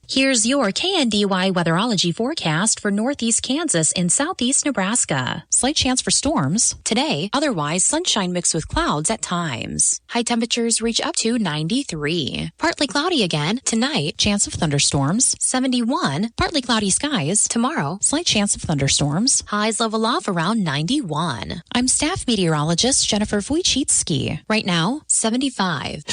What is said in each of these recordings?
Here's your KNDY weatherology forecast for northeast Kansas and southeast Nebraska. Slight chance for storms. Today, otherwise sunshine mixed with clouds at times. High temperatures reach up to 93. Partly cloudy again. Tonight, chance of thunderstorms. 71. Partly cloudy skies. Tomorrow, slight chance of thunderstorms. Highs level off around 91. I'm staff meteorologist Jennifer Wojcicki. Right now, 75.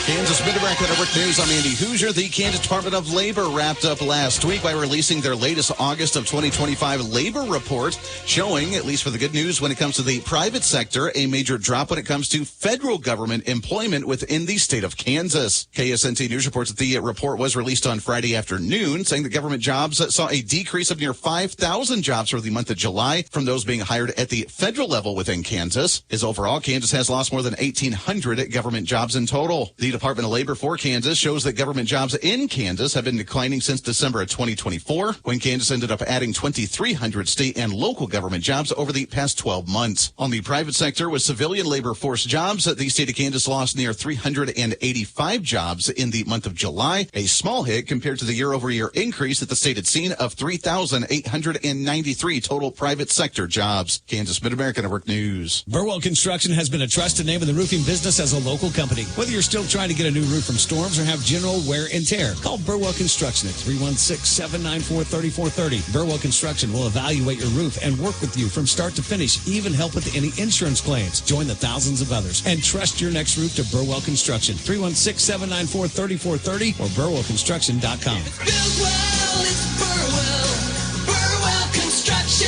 Kansas Mid-America Network News. I'm Andy Hoosier. The Kansas Department of Labor wrapped up last week by releasing their latest August of 2025 labor report, showing, at least for the good news when it comes to the private sector, a major drop when it comes to federal government employment within the state of Kansas. KSNT News reports that the report was released on Friday afternoon, saying that government jobs saw a decrease of near 5,000 jobs for the month of July from those being hired at the federal level within Kansas. As overall, Kansas has lost more than 1,800 government jobs in total. The Department of Labor for Kansas shows that government jobs in Kansas have been declining since December of 2024, when Kansas ended up adding 2,300 state and local government jobs over the past 12 months. On the private sector, with civilian labor force jobs, the state of Kansas lost near 385 jobs in the month of July, a small hit compared to the year-over-year increase that the state had seen of 3,893 total private sector jobs. Kansas Mid-America Network News. Burwell Construction has been a trusted name in the roofing business as a local company. Whether you're still trying to get a new roof from storms or have general wear and tear, call Burwell Construction at 316-794-3430. Burwell Construction will evaluate your roof and work with you from start to finish, even help with any insurance claims. Join the thousands of others and trust your next roof to Burwell Construction. 316-794-3430 or burwellconstruction.com. It's Burwell, it's Burwell. Burwell Construction.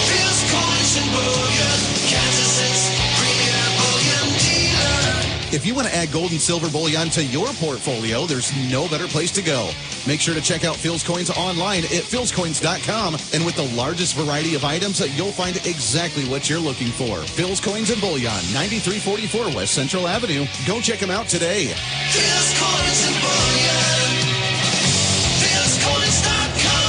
Phil's Coins and Bullion, Kansas's premier bullion dealer. If you want to add gold and silver bullion to your portfolio, there's no better place to go. Make sure to check out Phil's Coins online at philscoins.com. And with the largest variety of items, you'll find exactly what you're looking for. Phil's Coins and Bullion, 9344 West Central Avenue. Go check them out today. Phil's Coins and Bullion. philscoins.com.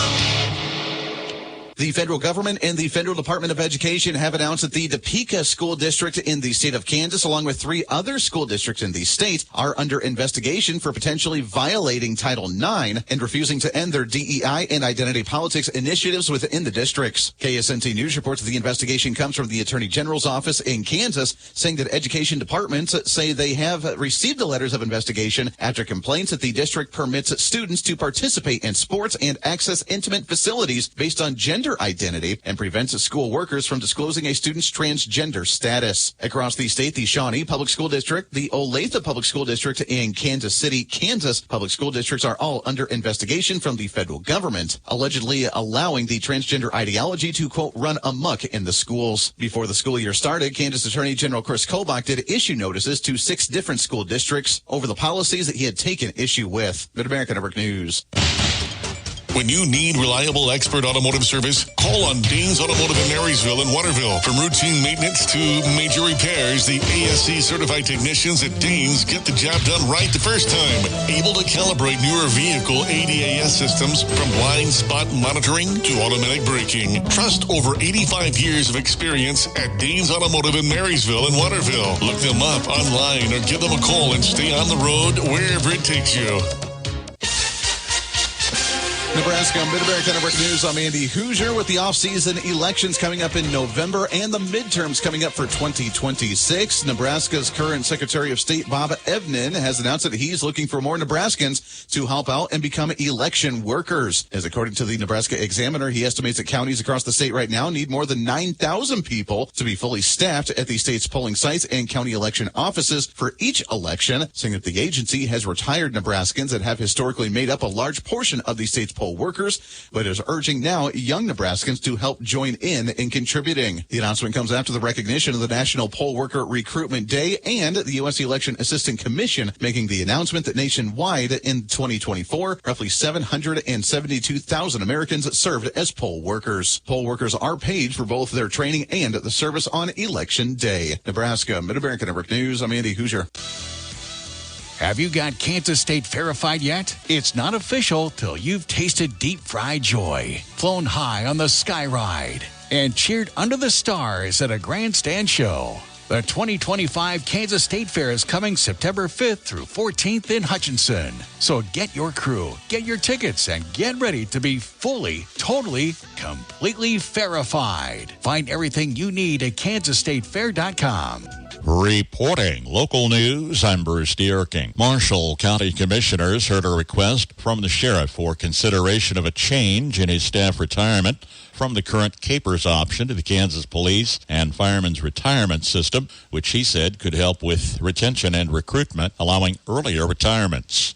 The federal government and the Federal Department of Education have announced that the Topeka School District in the state of Kansas, along with 3 other school districts in the state, are under investigation for potentially violating Title IX and refusing to end their DEI and identity politics initiatives within the districts. KSNT News reports that the investigation comes from the Attorney General's office in Kansas, saying that education departments say they have received the letters of investigation after complaints that the district permits students to participate in sports and access intimate facilities based on gender identity and prevents school workers from disclosing a student's transgender status. Across the state, the Shawnee Public School District, the Olathe Public School District, and Kansas City, Kansas Public School Districts are all under investigation from the federal government, allegedly allowing the transgender ideology to, quote, run amok in the schools. Before the school year started, Kansas Attorney General Chris Kobach did issue notices to 6 different school districts over the policies that he had taken issue with. Mid-America Network News. When you need reliable expert automotive service, call on Danes Automotive in Marysville and Waterville. From routine maintenance to major repairs, the ASC certified technicians at Danes get the job done right the first time. Able to calibrate newer vehicle ADAS systems from blind spot monitoring to automatic braking. Trust over 85 years of experience at Danes Automotive in Marysville and Waterville. Look them up online or give them a call and stay on the road wherever it takes you. Nebraska Mid-America Network News. I'm Andy Hoosier. With the off-season elections coming up in November and the midterms coming up for 2026, Nebraska's current Secretary of State, Bob Evnen, has announced that he's looking for more Nebraskans to help out and become election workers. As according to the Nebraska Examiner, he estimates that counties across the state right now need more than 9,000 people to be fully staffed at the state's polling sites and county election offices for each election, saying that the agency has retired Nebraskans that have historically made up a large portion of the state's poll workers, but is urging now young Nebraskans to help join in contributing. The announcement comes after the recognition of the National Poll Worker Recruitment Day and the U.S. Election Assistant Commission making the announcement that nationwide in 2024, roughly 772,000 Americans served as poll workers. Poll workers are paid for both their training and the service on Election Day. Nebraska Mid-America Network News, I'm Andy Hoosier. Have you got Kansas State verified yet? It's not official till you've tasted deep fried joy, flown high on the Sky Ride, and cheered under the stars at a grandstand show. The 2025 Kansas State Fair is coming September 5th through 14th in Hutchinson. So get your crew, get your tickets, and get ready to be fully, totally, completely fairified. Find everything you need at kansasstatefair.com. Reporting local news, I'm Bruce Dierking. Marshall County Commissioners heard a request from the sheriff for consideration of a change in his staff retirement from the current Capers option to the Kansas Police and Firemen's Retirement System, which he said could help with retention and recruitment, allowing earlier retirements.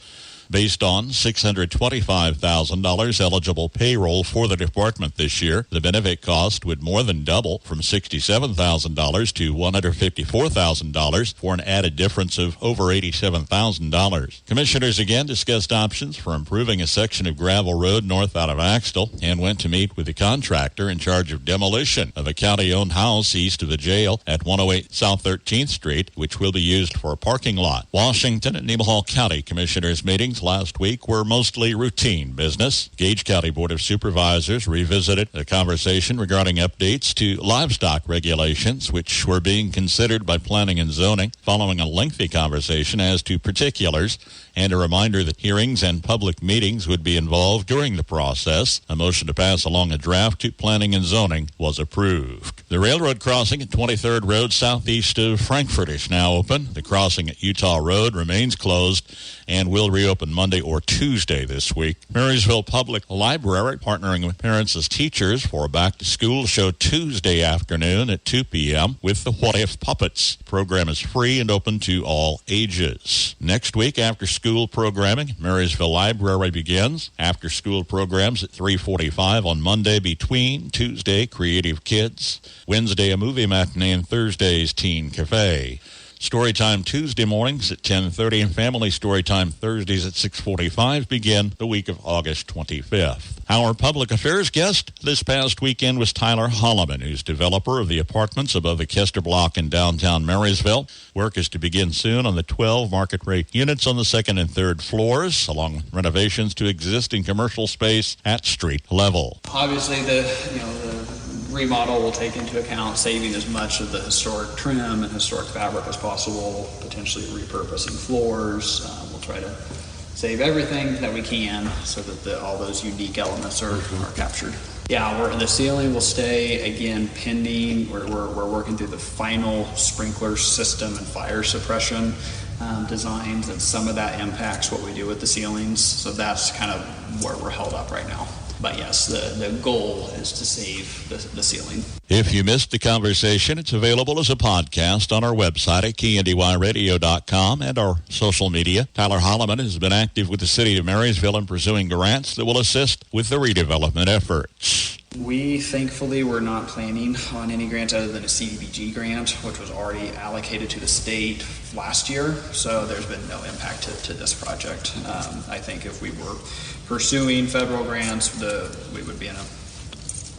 Based on $625,000 eligible payroll for the department this year, the benefit cost would more than double from $67,000 to $154,000 for an added difference of over $87,000. Commissioners again discussed options for improving a section of gravel road north out of Axtell and went to meet with the contractor in charge of demolition of a county-owned house east of the jail at 108 South 13th Street, which will be used for a parking lot. Washington and Nemaha County Commissioners meetings last week were mostly routine business. Gage County Board of Supervisors revisited a conversation regarding updates to livestock regulations, which were being considered by planning and zoning, following a lengthy conversation as to particulars and a reminder that hearings and public meetings would be involved during the process. A motion to pass along a draft to planning and zoning was approved. The railroad crossing at 23rd Road southeast of Frankfort is now open. The crossing at Utah Road remains closed and will reopen Monday or Tuesday this week. Marysville Public Library partnering with parents as teachers for a back-to-school show Tuesday afternoon at 2 p.m. with the What If Puppets. The program is free and open to all ages. Next week, after-school programming, Marysville Library begins. After-school programs at 3:45 on Monday between Tuesday, Creative Kids, Wednesday, a movie matinee, and Thursday's Teen Cafe. Storytime Tuesday mornings at 10:30 and Family Storytime Thursdays at 6:45 begin the week of August 25th. Our public affairs guest this past weekend was Tyler Holloman, who's developer of the apartments above the Kester Block in downtown Marysville. Work is to begin soon on the 12 market rate units on the second and third floors, along with renovations to existing commercial space at street level. Obviously, the remodel will take into account saving as much of the historic trim and historic fabric as possible, potentially repurposing floors. We'll try to save everything that we can so that all those unique elements are captured. Yeah, the ceiling will stay, again, pending. We're working through the final sprinkler system and fire suppression designs, and some of that impacts what we do with the ceilings. So that's kind of where we're held up right now. But yes, the goal is to save the ceiling. If you missed the conversation, it's available as a podcast on our website at KNDYradio.com and our social media. Tyler Holloman has been active with the city of Marysville in pursuing grants that will assist with the redevelopment efforts. We thankfully were not planning on any grants other than a CDBG grant, which was already allocated to the state last year. So there's been no impact to this project. I think if we were pursuing federal grants, we would be in a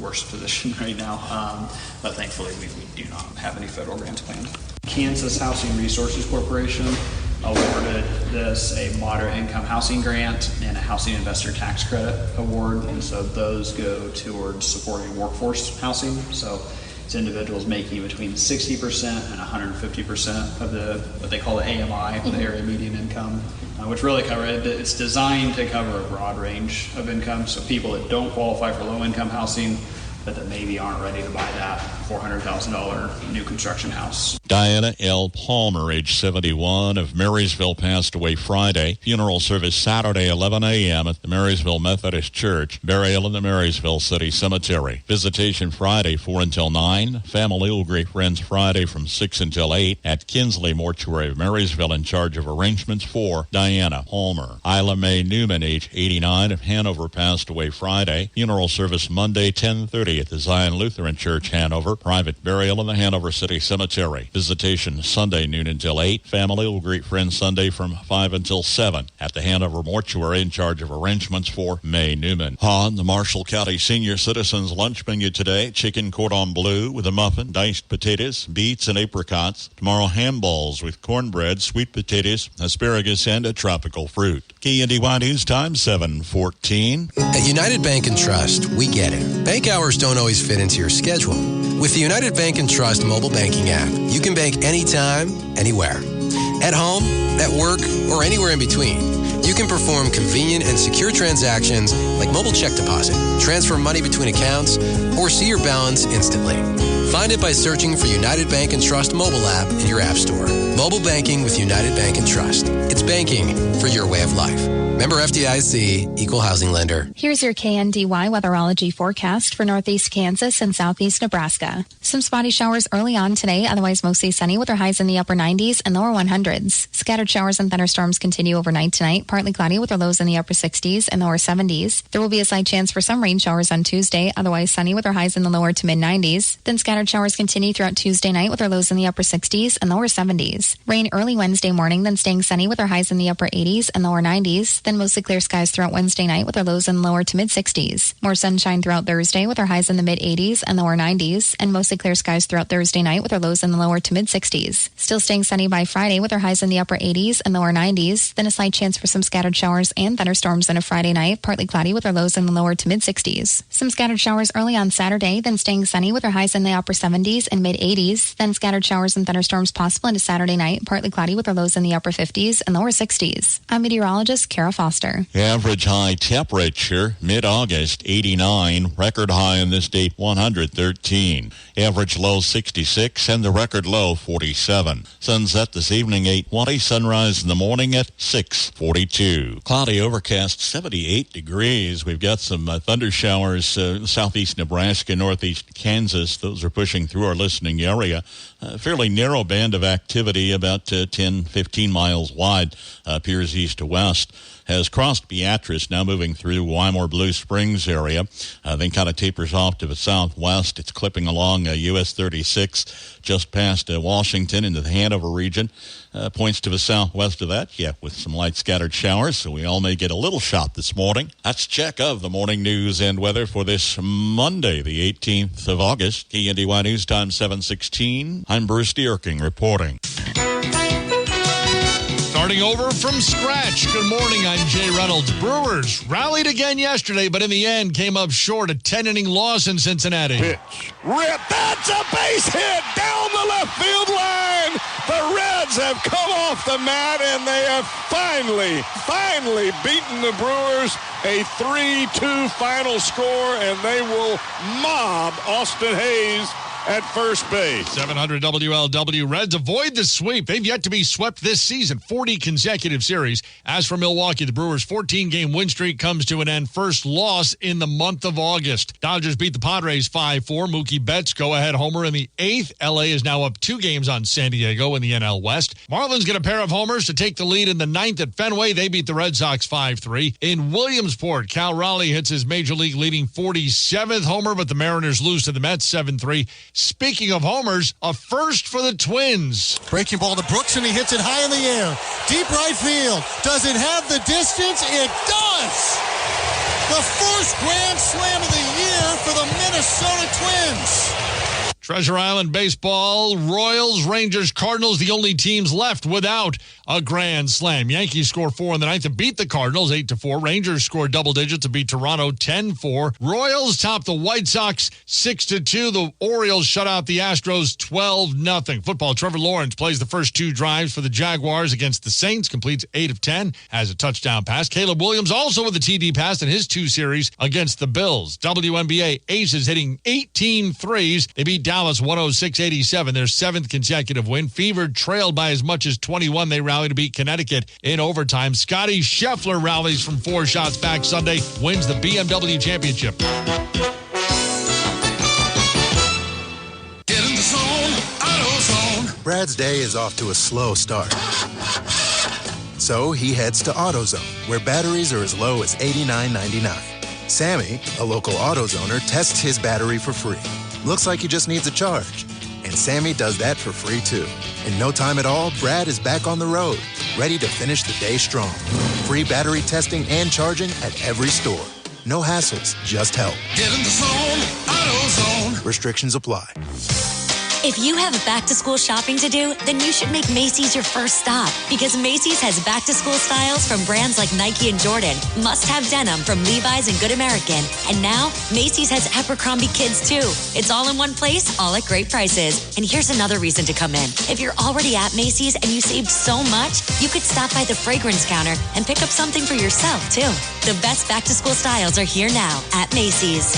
worse position right now. But thankfully, we do not have any federal grants planned. Kansas Housing Resources Corporation awarded this a moderate income housing grant and a housing investor tax credit award, and so those go towards supporting workforce housing. So it's individuals making between 60% and 150% of what they call the AMI, the area median income, which really it's designed to cover a broad range of income. So people that don't qualify for low income housing, but that maybe aren't ready to buy that $400,000 new construction house. Diana L. Palmer, age 71, of Marysville, passed away Friday. Funeral service Saturday, 11 a.m. at the Marysville Methodist Church. Burial in the Marysville City Cemetery. Visitation Friday, 4 until 9. Family will greet friends Friday from 6 until 8 at Kinsley Mortuary of Marysville, in charge of arrangements for Diana Palmer. Isla Mae Newman, age 89, of Hanover, passed away Friday. Funeral service Monday, 10:30 at the Zion Lutheran Church, Hanover. Private burial in the Hanover City Cemetery. Visitation Sunday, noon until 8. Family will greet friends Sunday from 5 until 7 at the Hanover Mortuary, in charge of arrangements for Mae Newman. On the Marshall County Senior Citizens Lunch menu today, chicken cordon bleu with a muffin, diced potatoes, beets, and apricots. Tomorrow, ham balls with cornbread, sweet potatoes, asparagus, and a tropical fruit. KNDY News Time, 7:14. At United Bank and Trust, we get it. Bank hours don't always fit into your schedule. With the United Bank and Trust mobile banking app, you can bank anytime, anywhere. At home, at work, or anywhere in between. You can perform convenient and secure transactions like mobile check deposit, transfer money between accounts, or see your balance instantly. Find it by searching for United Bank and Trust mobile app in your app store. Mobile banking with United Bank and Trust. It's banking for your way of life. Member FDIC, Equal Housing Lender. Here's your KNDY weatherology forecast for northeast Kansas and southeast Nebraska. Some spotty showers early on today, otherwise mostly sunny with our highs in the upper 90s and lower 100s. Scattered showers and thunderstorms continue overnight tonight, partly cloudy with our lows in the upper 60s and lower 70s. There will be a slight chance for some rain showers on Tuesday, otherwise sunny with our highs in the lower to mid 90s. Then scattered showers continue throughout Tuesday night with our lows in the upper 60s and lower 70s. Rain early Wednesday morning, then staying sunny with our highs in the upper 80s and lower 90s. Then mostly clear skies throughout Wednesday night with our lows in the lower to mid 60s. More sunshine throughout Thursday with our highs in the mid 80s and lower 90s, and mostly clear skies throughout Thursday night with our lows in the lower to mid 60s. Still staying sunny by Friday with our highs in the upper 80s and lower 90s. Then a slight chance for some scattered showers and thunderstorms on a Friday night, partly cloudy with our lows in the lower to mid 60s. Some scattered showers early on Saturday, then staying sunny with our highs in the upper 70s and mid 80s. Then scattered showers and thunderstorms possible into Saturday night, partly cloudy with our lows in the upper 50s and lower 60s. I'm meteorologist Kara Foster. Average high temperature, mid-August, 89. Record high in this date, 113. Average low, 66. And the record low, 47. Sunset this evening, 8:20. Sunrise in the morning at 6:42. Cloudy overcast, 78 degrees. We've got some thunder showers southeast Nebraska, northeast Kansas. Those are pushing through our listening area. Fairly narrow band of activity, about 10, 15 miles wide, appears east to west. Has crossed Beatrice, now moving through Wymore Blue Springs area. Then kind of tapers off to the southwest. It's clipping along US 36 just past Washington into the Hanover region. Points to the southwest of that, with some light scattered showers, so we all may get a little shot this morning. That's check of the morning news and weather for this Monday, the 18th of August. KNDY News Time 7:16. I'm Bruce Dierking reporting. Starting over from scratch. Good morning, I'm Jay Reynolds. Brewers rallied again yesterday, but in the end came up short. A 10-inning loss in Cincinnati. Pitch. Rip. That's a base hit down the left field line. The Reds have come off the mat, and they have finally beaten the Brewers. A 3-2 final score, and they will mob Austin Hayes at first base. 700 WLW. Reds avoid the sweep. They've yet to be swept this season. 40 consecutive series. As for Milwaukee, the Brewers' 14-game win streak comes to an end. First loss in the month of August. Dodgers beat the Padres 5-4. Mookie Betts go-ahead homer in the 8th. LA is now up 2 games on San Diego in the NL West. Marlins get a pair of homers to take the lead in the 9th at Fenway. They beat the Red Sox 5-3. In Williamsport, Cal Raleigh hits his Major League leading 47th homer, but the Mariners lose to the Mets 7-3. Speaking of homers, a first for the Twins. Breaking ball to Brooks, and he hits it high in the air. Deep right field. Does it have the distance? It does! The first grand slam of the year for the Minnesota Twins. Treasure Island baseball, Royals, Rangers, Cardinals, the only teams left without a grand slam. Yankees score 4 in the 9th to beat the Cardinals 8-4. Rangers score double digits to beat Toronto 10-4. Royals top the White Sox 6-2. The Orioles shut out the Astros 12-0. Football, Trevor Lawrence plays the first 2 drives for the Jaguars against the Saints, completes 8 of 10, has a touchdown pass. Caleb Williams also with a TD pass in his 2 series against the Bills. WNBA, Aces hitting 18 threes. They beat Dallas 106-87, their 7th consecutive win. Fever trailed by as much as 21. They rally to beat Connecticut in overtime. Scotty Scheffler rallies from 4 shots back Sunday, wins the BMW championship. Get in the zone, AutoZone. Brad's day is off to a slow start. So he heads to AutoZone, where batteries are as low as $89.99. Sammy, a local AutoZoner, tests his battery for free. Looks like he just needs a charge. And Sammy does that for free, too. In no time at all, Brad is back on the road, ready to finish the day strong. Free battery testing and charging at every store. No hassles, just help. Get in the zone, AutoZone. Restrictions apply. If you have back-to-school shopping to do, then you should make Macy's your first stop, because Macy's has back-to-school styles from brands like Nike and Jordan, must-have denim from Levi's and Good American, and now Macy's has Abercrombie Kids too. It's all in one place, all at great prices. And here's another reason to come in. If you're already at Macy's and you saved so much, you could stop by the fragrance counter and pick up something for yourself too. The best back-to-school styles are here now at Macy's.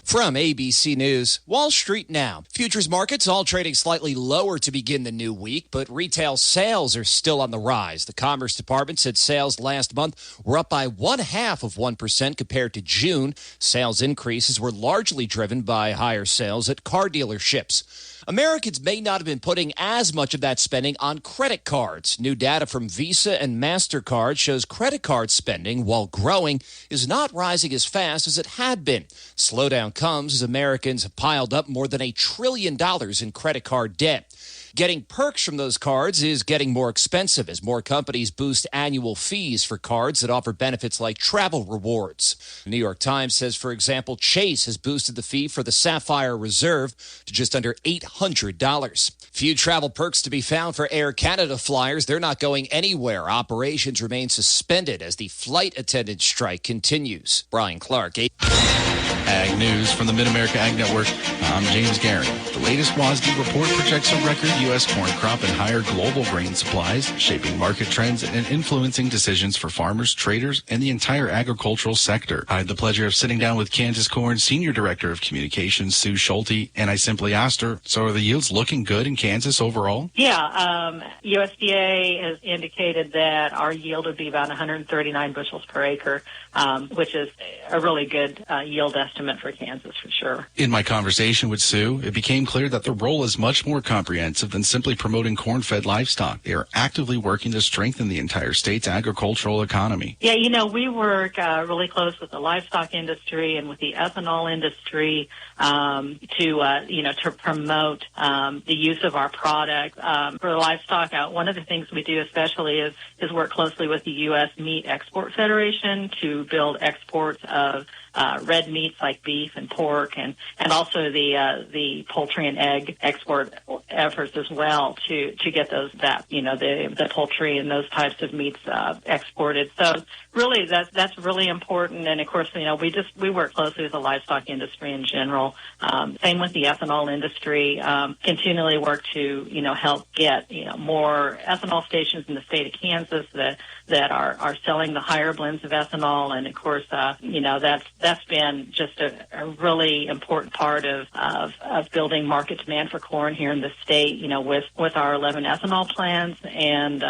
From ABC News, Wall Street now. Futures markets all trading slightly lower to begin the new week, but retail sales are still on the rise. The Commerce Department said sales last month were up by 0.5% compared to June. Sales increases were largely driven by higher sales at car dealerships. Americans may not have been putting as much of that spending on credit cards. New data from Visa and MasterCard shows credit card spending, while growing, is not rising as fast as it had been. Slowdown comes as Americans have piled up more than $1 trillion in credit card debt. Getting perks from those cards is getting more expensive as more companies boost annual fees for cards that offer benefits like travel rewards. The New York Times says, for example, Chase has boosted the fee for the Sapphire Reserve to just under $800. Few travel perks to be found for Air Canada flyers. They're not going anywhere. Operations remain suspended as the flight attendant strike continues. Brian Clark. Ag News from the Mid-America Ag Network. I'm James Gary. The latest WASDE report projects a record U.S. corn crop and higher global grain supplies, shaping market trends and influencing decisions for farmers, traders, and the entire agricultural sector. I had the pleasure of sitting down with Kansas Corn Senior Director of Communications, Sue Schulte, and I simply asked her, so are the yields looking good in Kansas overall? Yeah, USDA has indicated that our yield would be about 139 bushels per acre, which is a really good yield estimate for Kansas for sure. In my conversation with Sue, it became clear that their role is much more comprehensive than simply promoting corn-fed livestock. They are actively working to strengthen the entire state's agricultural economy. Yeah, we work really close with the livestock industry and with the ethanol industry to promote the use of our product. For the livestock, one of the things we do especially is work closely with the U.S. Meat Export Federation to build exports of red meats like beef and pork, and also the poultry and egg export efforts as well to get the poultry and those types of meats exported. So really that's really important. And of course, we work closely with the livestock industry in general. Same with the ethanol industry. Continually work to help get more ethanol stations in the state of Kansas that are selling the higher blends of ethanol. And of course, that's been just a really important part of building market demand for corn here in the state, with our 11 ethanol plants and,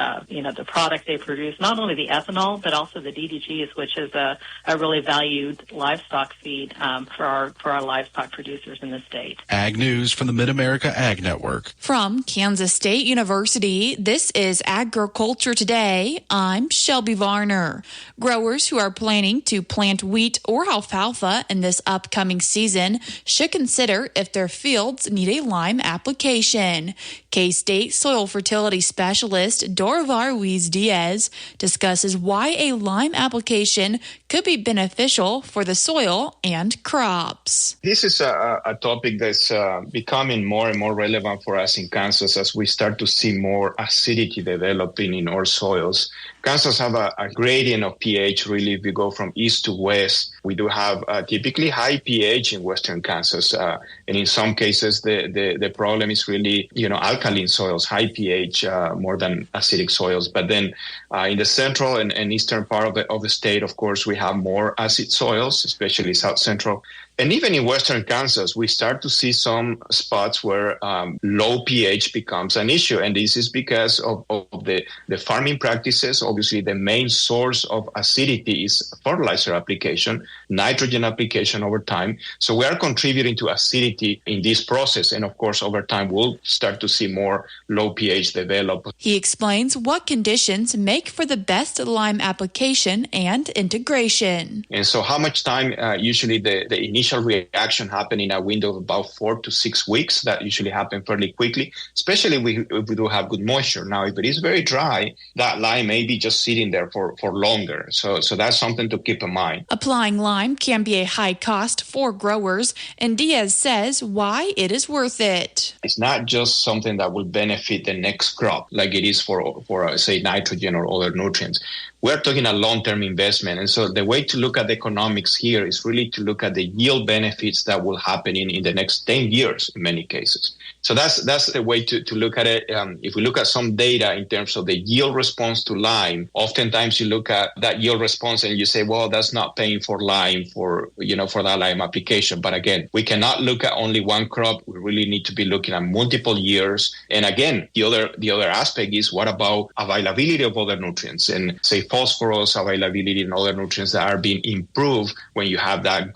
the product they produce, not only the ethanol, but also the DDGs, which is a really valued livestock feed for our livestock producers in the state. Ag News from the Mid-America Ag Network. From Kansas State University, this is Agriculture Today. I'm Shelby Varner. Growers who are planning to plant wheat or alfalfa in this upcoming season should consider if their fields need a lime application. K-State Soil Fertility Specialist Dorivar Ruiz-Diaz discusses why a lime application could be beneficial for the soil and crops. This is a topic that's becoming more and more relevant for us in Kansas as we start to see more acidity developing in our soils. Kansas have a gradient of pH, really, if we go from east to west. We do have typically high pH in western Kansas. And in some cases, the problem is really, alkaline soils, high pH, more than acidic soils. But then in the central and eastern part of the state, of course, we have more acid soils, especially south central. And even in western Kansas, we start to see some spots where low pH becomes an issue. And this is because of the farming practices. Obviously, the main source of acidity is fertilizer application, nitrogen application over time. So we are contributing to acidity in this process. And of course, over time, we'll start to see more low pH develop. He explains what conditions make for the best lime application and integration. And so how much time usually the initial reaction happen in a window of about 4 to 6 weeks. That usually happen fairly quickly, especially if we do have good moisture. Now, if it is very very dry, that lime may be just sitting there for longer. So that's something to keep in mind. Applying lime can be a high cost for growers, and Diaz says why it is worth it. It's not just something that will benefit the next crop like it is for say, nitrogen or other nutrients. We're talking a long-term investment. And so the way to look at the economics here is really to look at the yield benefits that will happen in the next 10 years in many cases. So that's the way to look at it. If we look at some data in terms of the yield response to lime, oftentimes you look at that yield response and you say, well, that's not paying for lime for that lime application. But again, we cannot look at only one crop. We really need to be looking at multiple years. And again, the other aspect is what about availability of other nutrients and say phosphorus availability and other nutrients that are being improved when you have that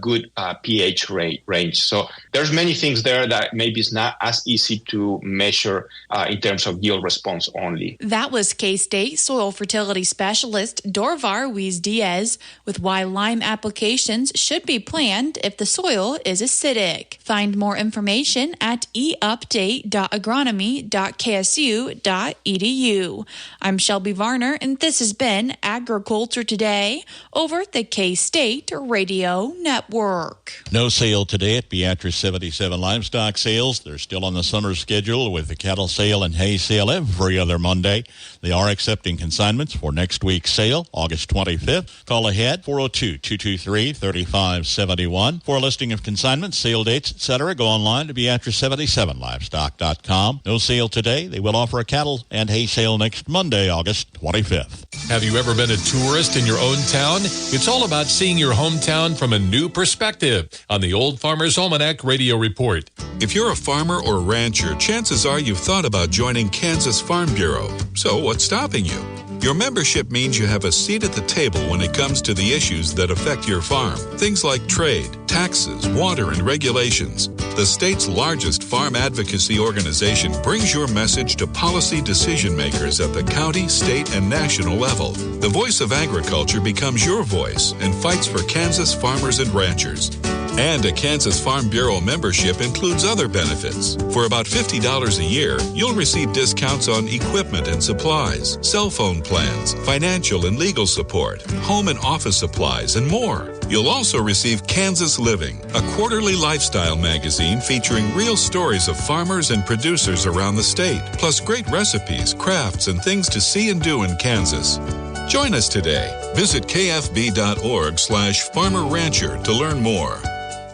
good pH range. So there's many things there that maybe it's not as easy to measure in terms of yield response only. That was K-State soil fertility specialist Dorvar Weiss-Diaz with why lime applications should be planned if the soil is acidic. Find more information at eupdate.agronomy.ksu.edu. I'm Shelby Varner, and this has been Agriculture Today over the K-State Radio Network. No sale today at Beatrice 77 livestock sales. They're still on the summer schedule with the cattle sale and hay sale every other Monday. They are accepting consignments for next week's sale, August 25th. Call ahead, 402-223-3571. For a listing of consignments, sale dates, etc., go online to Beatrice77livestock.com. No sale today. They will offer a cattle and hay sale next Monday, August 25th. Have you ever been a tourist in your own town? It's all about seeing your hometown from a new perspective on the Old Farmer's Almanac Radio Report. If you're a farmer or rancher, chances are you've thought about joining Kansas Farm Bureau. So what's stopping you? Your membership means you have a seat at the table when it comes to the issues that affect your farm. Things like trade, taxes, water, and regulations. The state's largest farm advocacy organization brings your message to policy decision makers at the county, state, and national level. The voice of agriculture becomes your voice and fights for Kansas farmers and ranchers. And a Kansas Farm Bureau membership includes other benefits. For about $50 a year, you'll receive discounts on equipment and supplies, cell phone plans, financial and legal support, home and office supplies, and more. You'll also receive Kansas Living, a quarterly lifestyle magazine featuring real stories of farmers and producers around the state, plus great recipes, crafts, and things to see and do in Kansas. Join us today. Visit kfb.org/farmerrancher to learn more.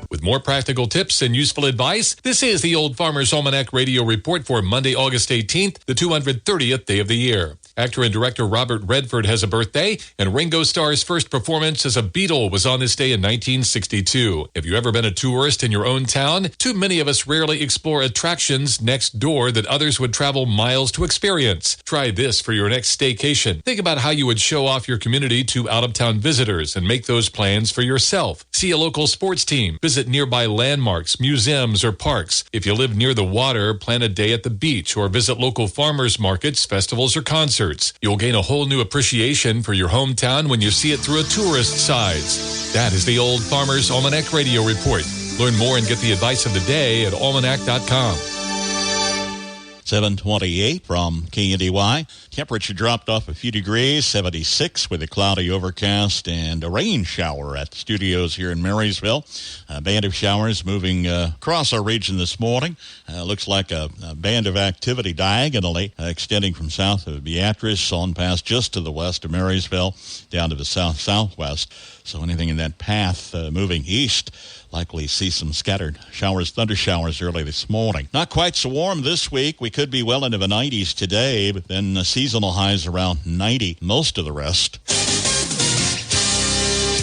With more practical tips and useful advice, this is the Old Farmer's Almanac Radio Report for Monday, August 18th, the 230th day of the year. Actor and director Robert Redford has a birthday, and Ringo Starr's first performance as a Beatle was on this day in 1962. Have you ever been a tourist in your own town? Too many of us rarely explore attractions next door that others would travel miles to experience. Try this for your next staycation. Think about how you would show off your community to out-of-town visitors and make those plans for yourself. See a local sports team. Visit nearby landmarks, museums, or parks. If you live near the water, plan a day at the beach or visit local farmers markets, festivals, or concerts. You'll gain a whole new appreciation for your hometown when you see it through a tourist's eyes. That is the Old Farmer's Almanac Radio Report. Learn more and get the advice of the day at almanac.com. 728 from KNDY. Temperature dropped off a few degrees, 76 with a cloudy overcast and a rain shower at the studios here in Marysville. A band of showers moving across our region this morning. Looks like a band of activity diagonally extending from south of Beatrice on past just to the west of Marysville down to the south-southwest. So anything in that path moving east, likely see some scattered showers, thunder showers early this morning. Not quite so warm this week. We could be well into the 90s today, but then seasonal highs around 90 most of the rest.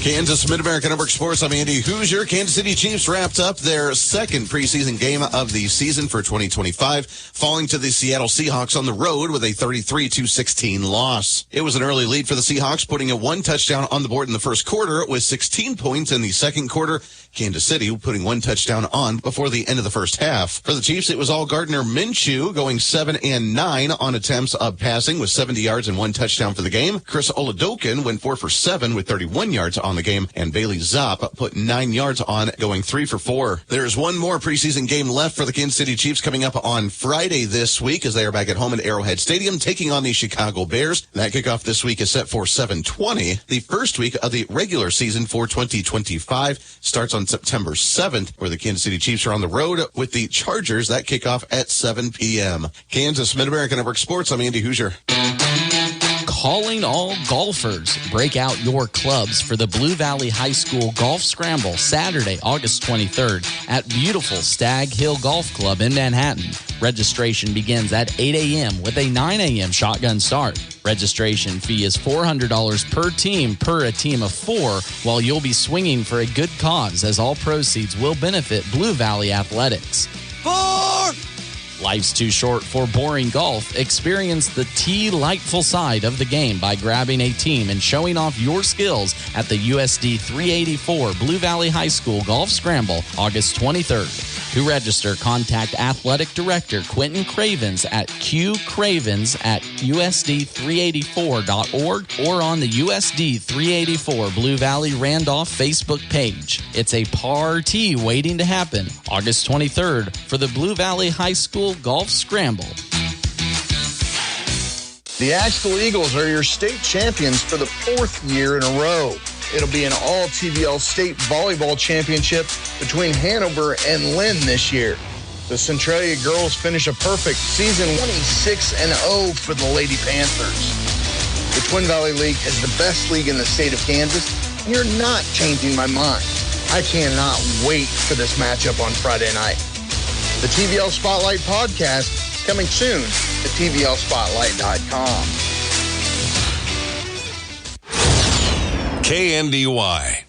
Kansas Mid-America Network Sports. I'm Andy Hoosier. Kansas City Chiefs wrapped up their second preseason game of the season for 2025, falling to the Seattle Seahawks on the road with a 33-16 loss. It was an early lead for the Seahawks, putting a one touchdown on the board in the first quarter with 16 points in the second quarter. Kansas City putting one touchdown on before the end of the first half. For the Chiefs, it was all Gardner Minshew going 7 and 9 on attempts of passing with 70 yards and one touchdown for the game. Chris Oladokun went 4 for 7 with 31 yards on on the game, and Bailey Zopp put 9 yards on, going 3 for 4. There's one more preseason game left for the Kansas City Chiefs coming up on Friday this week as they are back at home at Arrowhead Stadium taking on the Chicago Bears. That kickoff this week is set for 7:20. The first week of the regular season for 2025 starts on September 7th, where the Kansas City Chiefs are on the road with the Chargers. That kickoff at 7 p.m. Kansas Mid-America Network Sports, I'm Andy Hoosier. Calling all golfers. Break out your clubs for the Blue Valley High School Golf Scramble Saturday, August 23rd at beautiful Stag Hill Golf Club in Manhattan. Registration begins at 8 a.m. with a 9 a.m. shotgun start. Registration fee is $400 per team per a team of 4, while you'll be swinging for a good cause as all proceeds will benefit Blue Valley Athletics. 4! Life's too short for boring golf. Experience the delightful side of the game by grabbing a team and showing off your skills at the USD 384 Blue Valley High School Golf Scramble, August 23rd. To register, contact Athletic Director Quentin Cravens at qcravens@usd384.org or on the USD 384 Blue Valley Randolph Facebook page. It's a party waiting to happen August 23rd for the Blue Valley High School Golf Scramble. The Asheville Eagles are your state champions for the 4th year in a row. It'll be an all-TVL state volleyball championship between Hanover and Lynn this year. The Centralia girls finish a perfect season 26-0 for the Lady Panthers. The Twin Valley League is the best league in the state of Kansas. You're not changing my mind. I cannot wait for this matchup on Friday night. The TVL Spotlight podcast coming soon to tvlspotlight.com. KNDY.